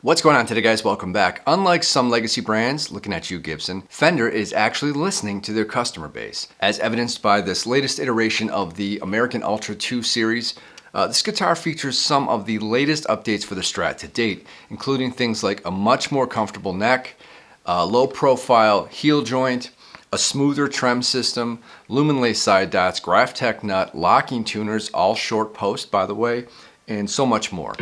What's going on today, guys? Welcome back. Unlike some legacy brands, looking at you, Gibson, Fender is actually listening to their customer base, as evidenced by this latest iteration of the American Ultra 2 series. This guitar features some of the latest updates for the Strat to date, including things like a much more comfortable neck, low profile heel joint, a smoother trem system, lumen lace side dots, Graphtec nut, locking tuners, all short post by the way, and so much more.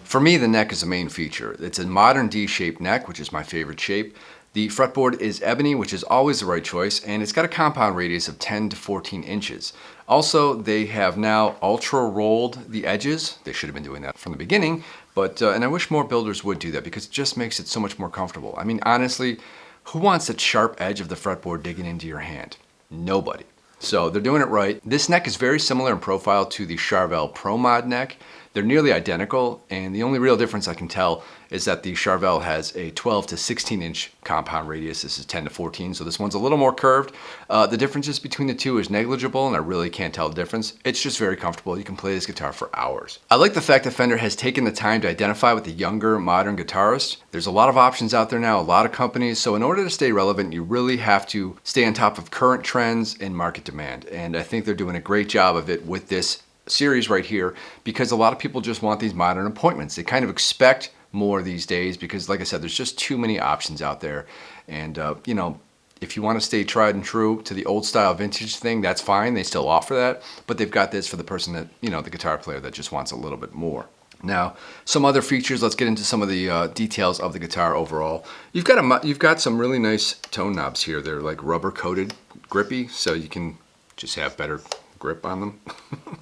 For me, the neck is the main feature. It's a modern D-shaped neck, which is my favorite shape. The fretboard is ebony, which is always the right choice, and it's got a compound radius of 10 to 14 inches. Also, they have now ultra rolled the edges. They should have been doing that from the beginning, but and I wish more builders would do that because it just makes it so much more comfortable. I mean, honestly, who wants that sharp edge of the fretboard digging into your hand? Nobody. So they're doing it right. This neck is very similar in profile to the Charvel Pro Mod neck. They're nearly identical, and the only real difference I can tell is that the Charvel has a 12 to 16 inch compound radius. This is 10 to 14, so this one's a little more curved. The differences between the two is negligible, and I really can't tell the difference. It's just very comfortable. You can play this guitar for hours. I like the fact that Fender has taken the time to identify with the younger, modern guitarist. There's a lot of options out there now, a lot of companies, so in order to stay relevant, you really have to stay on top of current trends and market demand, and I think they're doing a great job of it with this series right here, because a lot of people just want these modern appointments. They kind of expect more these days because, like I said, there's just too many options out there. And you know, if you want to stay tried and true to the old style vintage thing, that's fine. They still offer that, but they've got this for the person that, you know, the guitar player that just wants a little bit more. Now, some other features. Let's get into some of the details of the guitar overall. You've got some really nice tone knobs here. They're like rubber coated, grippy, so you can just have better grip on them,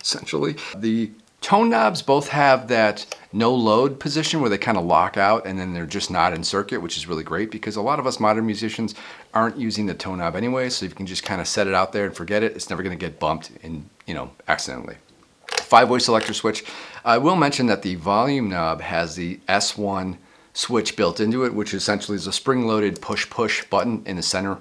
essentially. The tone knobs both have that no load position where they kind of lock out and then they're just not in circuit, which is really great because a lot of us modern musicians aren't using the tone knob anyway, so you can just kind of set it out there and forget it. It's never going to get bumped in, you know, accidentally. 5-voice selector switch. I will mention that the volume knob has the S1 switch built into it, which essentially is a spring-loaded push-push button in the center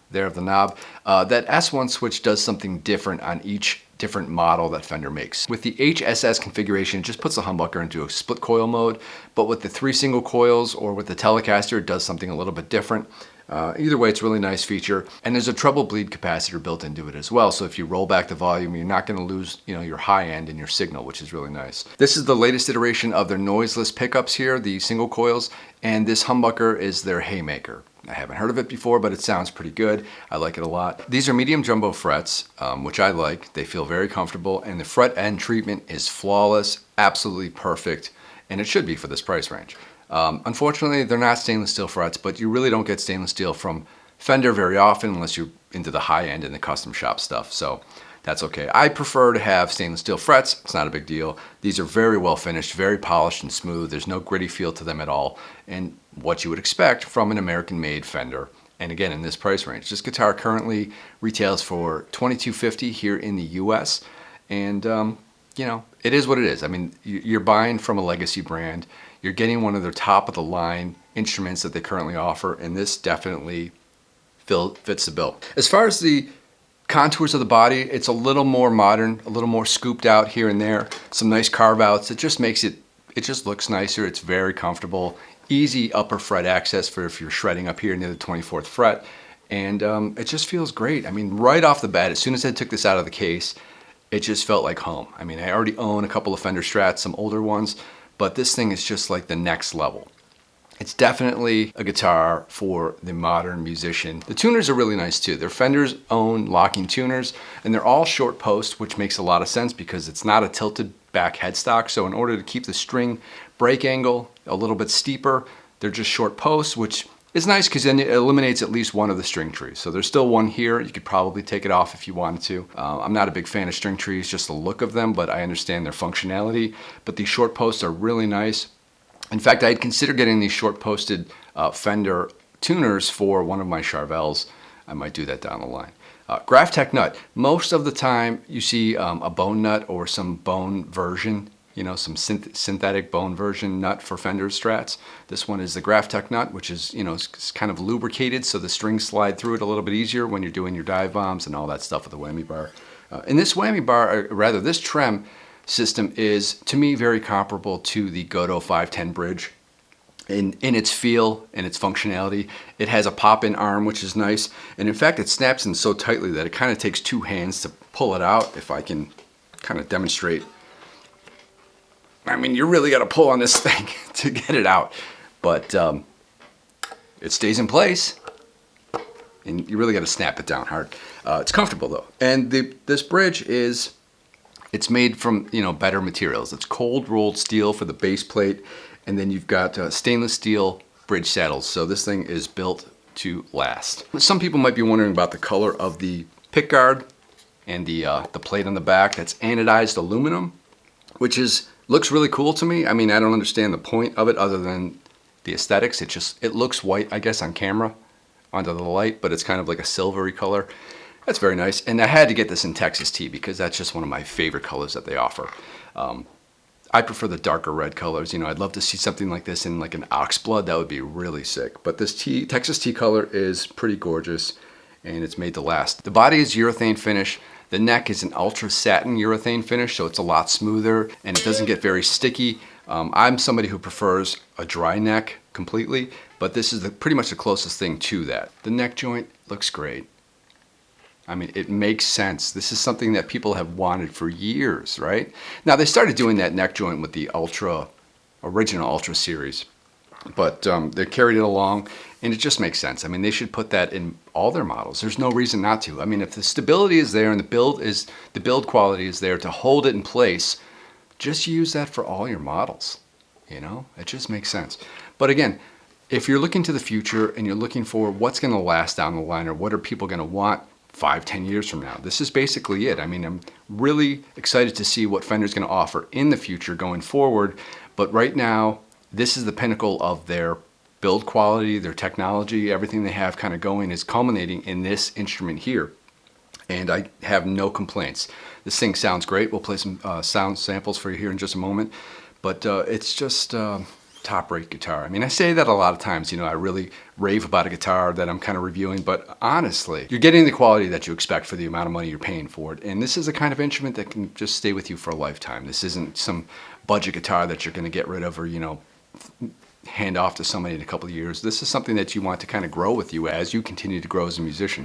there of the knob. That S1 switch does something different on each different model that Fender makes. With the HSS configuration, it just puts the humbucker into a split coil mode, but with the 3 single coils or with the Telecaster, it does something a little bit different. Either way, it's a really nice feature, and there's a treble bleed capacitor built into it as well, so if you roll back the volume, you're not going to lose, you know, your high end and your signal, which is really nice. This is the latest iteration of their noiseless pickups here, the single coils, and this humbucker is their Haymaker. I haven't heard of it before, but it sounds pretty good. I like it a lot. These are medium jumbo frets, which I like. They feel very comfortable, and the fret end treatment is flawless, absolutely perfect, and it should be for this price range. Unfortunately, they're not stainless steel frets, but you really don't get stainless steel from Fender very often unless you're into the high end and the custom shop stuff, so that's okay. I prefer to have stainless steel frets. It's not a big deal. These are very well finished, very polished and smooth. There's no gritty feel to them at all, and what you would expect from an American-made Fender. And again, in this price range. This guitar currently retails for $2250 here in the US, and you know, it is what it is. I mean, you're buying from a legacy brand. You're getting one of their top-of-the-line instruments that they currently offer, and this definitely fits the bill. As far as the contours of the body, it's a little more modern, a little more scooped out here and there. Some nice carve outs. It just makes it just looks nicer. It's very comfortable. Easy upper fret access for if you're shredding up here near the 24th fret. And it just feels great. I mean, right off the bat, as soon as I took this out of the case, it just felt like home. I mean, I already own a couple of Fender Strats, some older ones, but this thing is just like the next level. It's definitely a guitar for the modern musician. The tuners are really nice too. They're Fender's own locking tuners, and they're all short post, which makes a lot of sense because it's not a tilted back headstock. So in order to keep the string break angle a little bit steeper, they're just short posts, which is nice because then it eliminates at least one of the string trees. So there's still one here. You could probably take it off if you wanted to. I'm not a big fan of string trees, just the look of them, but I understand their functionality. But these short posts are really nice. In fact, I had considered getting these short-posted Fender tuners for one of my Charvels. I might do that down the line. Graphtec nut. Most of the time you see a bone nut or some bone version, you know, some synthetic bone version nut for Fender Strats. This one is the Graphtec nut, which is, you know, it's kind of lubricated so the strings slide through it a little bit easier when you're doing your dive bombs and all that stuff with the whammy bar. And this whammy bar, or rather this trem, system is, to me, very comparable to the Godot 510 bridge in its feel and its functionality. It has a pop-in arm, which is nice, and in fact it snaps in so tightly that it kind of takes two hands to pull it out. If I can kind of demonstrate, I mean, you really got to pull on this thing to get it out, but it stays in place, and you really got to snap it down hard. It's comfortable though, and this bridge is, it's made from, you know, better materials. It's cold rolled steel for the base plate, and then you've got stainless steel bridge saddles. So this thing is built to last. Some people might be wondering about the color of the pickguard and the plate on the back. That's anodized aluminum, which looks really cool to me. I mean, I don't understand the point of it other than the aesthetics. It looks white, I guess, on camera under the light, but it's kind of like a silvery color. That's very nice, and I had to get this in Texas tea because that's just one of my favorite colors that they offer. I prefer the darker red colors. You know, I'd love to see something like this in like an oxblood. That would be really sick. But this Texas tea color is pretty gorgeous, and it's made to last. The body is urethane finish. The neck is an ultra satin urethane finish, so it's a lot smoother, and it doesn't get very sticky. I'm somebody who prefers a dry neck completely, but this is pretty much the closest thing to that. The neck joint looks great. I mean, it makes sense. This is something that people have wanted for years, right? Now, they started doing that neck joint with the original Ultra series, but they carried it along, and it just makes sense. I mean, they should put that in all their models. There's no reason not to. I mean, if the stability is there and the build quality is there to hold it in place, just use that for all your models. You know, it just makes sense. But again, if you're looking to the future and you're looking for what's going to last down the line or what are people going to want 5-10 years from now, this is basically it. I mean, I'm really excited to see what Fender's going to offer in the future going forward, but right now this is the pinnacle of their build quality, their technology. Everything they have kind of going is culminating in this instrument here, and I have no complaints. This thing sounds great. We'll play some sound samples for you here in just a moment, but it's just top-rate guitar. I mean, I say that a lot of times, you know, I really rave about a guitar that I'm kind of reviewing, but honestly, you're getting the quality that you expect for the amount of money you're paying for it. And this is the kind of instrument that can just stay with you for a lifetime. This isn't some budget guitar that you're going to get rid of or, you know, hand off to somebody in a couple of years. This is something that you want to kind of grow with you as you continue to grow as a musician.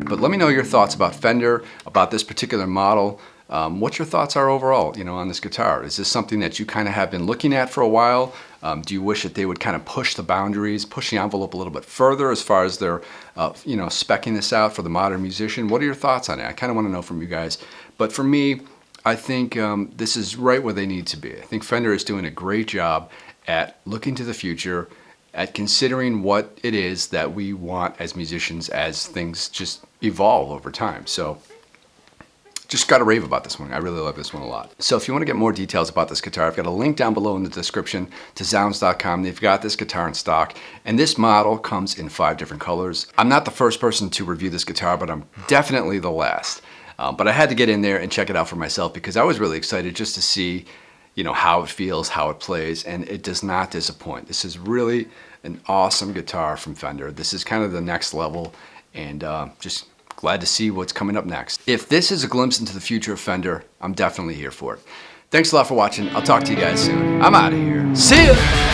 But let me know your thoughts about Fender, about this particular model. What your thoughts are overall, on this guitar. Is this something that you kind of have been looking at for a while? Do you wish that they would kind of push the boundaries, push the envelope a little bit further as far as their, speccing this out for the modern musician? What are your thoughts on it? I kind of want to know from you guys. But for me, I think this is right where they need to be. I think Fender is doing a great job at looking to the future, at considering what it is that we want as musicians as things just evolve over time. So just got to rave about this one. I really love this one a lot. So if you want to get more details about this guitar, I've got a link down below in the description to Zounds.com. They've got this guitar in stock, and this model comes in 5 different colors. I'm not the first person to review this guitar, but I'm definitely the last. But I had to get in there and check it out for myself because I was really excited just to see how it feels, how it plays, and it does not disappoint. This is really an awesome guitar from Fender. This is kind of the next level, and just glad to see what's coming up next. If this is a glimpse into the future of Fender, I'm definitely here for it. Thanks a lot for watching. I'll talk to you guys soon. I'm out of here. See ya!